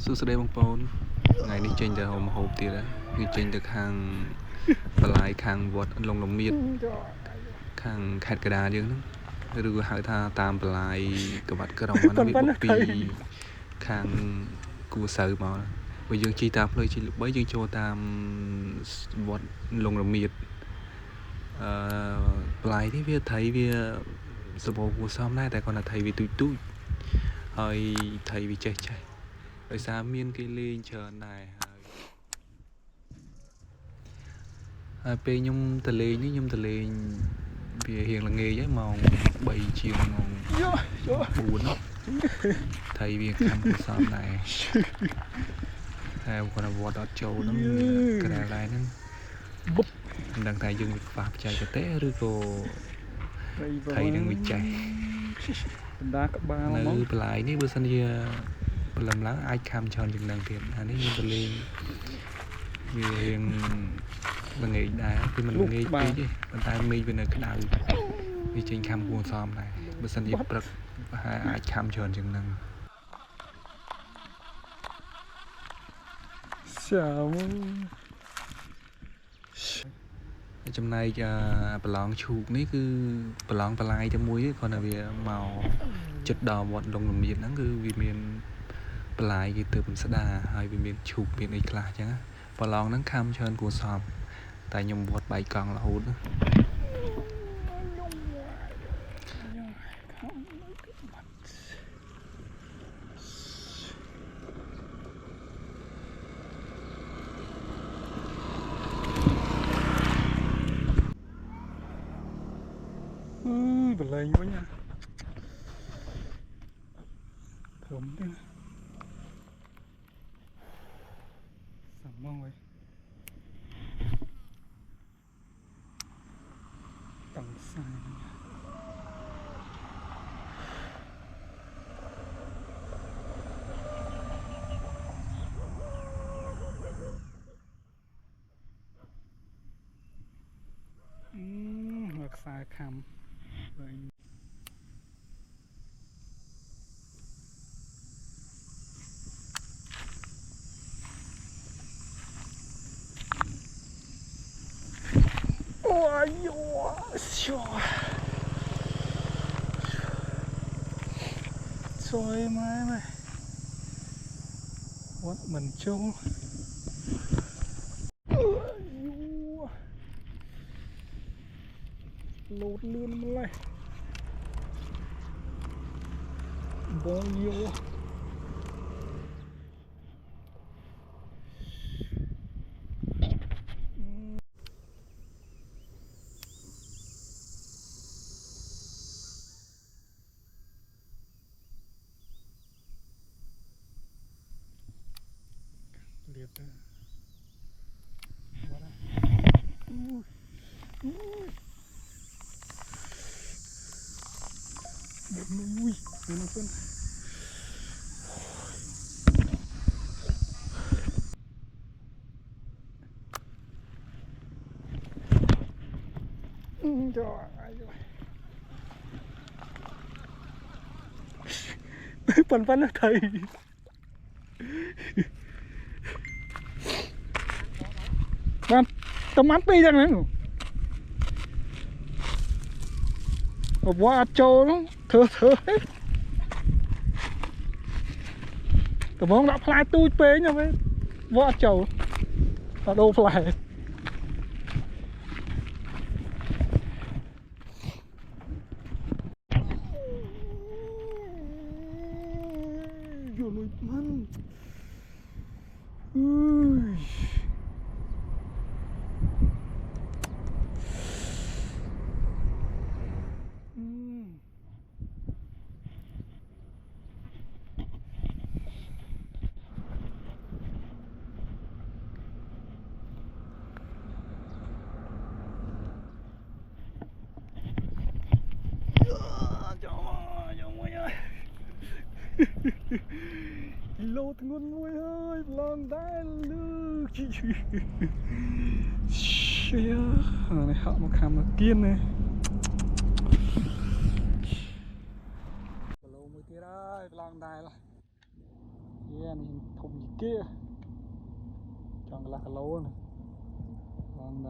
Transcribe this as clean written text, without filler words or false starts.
សួស្តីបងប្អូនថ្ងៃនេះចេញទៅហូបម្ហូបទៀតហើយគឺចេញទៅខាងបន្លាយខាងវត្តលងលមៀតខាងខេត្តកណ្ដាលយើងហ្នឹងឬក៏ហៅថាតាមបន្លាយកវត្តក្រុងហ្នឹងវាបុកពីខាងគួសៅមកបើយើងជិះតាមផ្លូវជិះល្បីយើងចូលតាមវត្តលងលមៀតបន្លាយនេះវាថៃវាសម្បូរគួសមដែរតែគាត់ថាថៃវាទូចទូចហើយថៃវាចេះដោយសារមានគេលេងច្រើនដែរហើយពេលខ្ញុំទៅលេងនេះខ្ញុំទៅលេងវារៀងល្ងាចហើយម៉ោង3ជាងម៉ោង4ថៃវាខំគួសមដែរហើយគាត់វត្តអត់ចូលហ្នឹងកណ្ដាលដែរហ្នឹងបុកមិនដឹងថាយើងខ្វះបច្ចេកទេសឬក៏ថៃនឹងវាចេះបណ្ដាក្បាលនៅបន្លាយនេះបើសិនជាព្រលឹមឡើងអាចខំច្រើនជាងនឹងទៀតអានេះយើងទៅលេងវារៀងល្ងាចដែរគឺមិនល្ងាចពេកទេប៉ុន្តែមេឃវានៅក្តៅវាចេញខំគួរសមដែរបើសិនជាព្រឹកប្រហែលអាចខំច្រើនជាងនឹងចំណែកប្រឡងឈូកនេះគឺប្រឡងបន្លាយតែមួយទេគ្រាន់តែវាមកចិត្តដល់វត្តលងលមៀតហ្នឹងគឺវាមានបន្លាយគេទៅមិនស្ដាហើយវាមានឈូកមានអីខ្លះអញ្ចឹងប្រឡងហ្នឹងខំច្រើនគួរសមតែខ្ញុំវត្តបែកកង់រហូតបលែងវិញធំទេសំងហើយតង់សាយមកខ្សែខំវិញ哎呦，笑，trời mai mày, quất mình trông, lột luôn này, bao nhiêu. Lihat dah. Mana? Ui, mana pun. Trời ơi. Pan nó thầy. Bạn tầm ăn pi ra này một quả trâu nó thưa hết tầm bóng đã fly tôi pê nha với quả trâu ở đâu fly vô lùi măng lô ngon nguôi ơi lòng đá lư này họ một khám nó kiên này lô mới kia đây lòng đá là yên này thùng gì kia chọn là cái lỗ này còn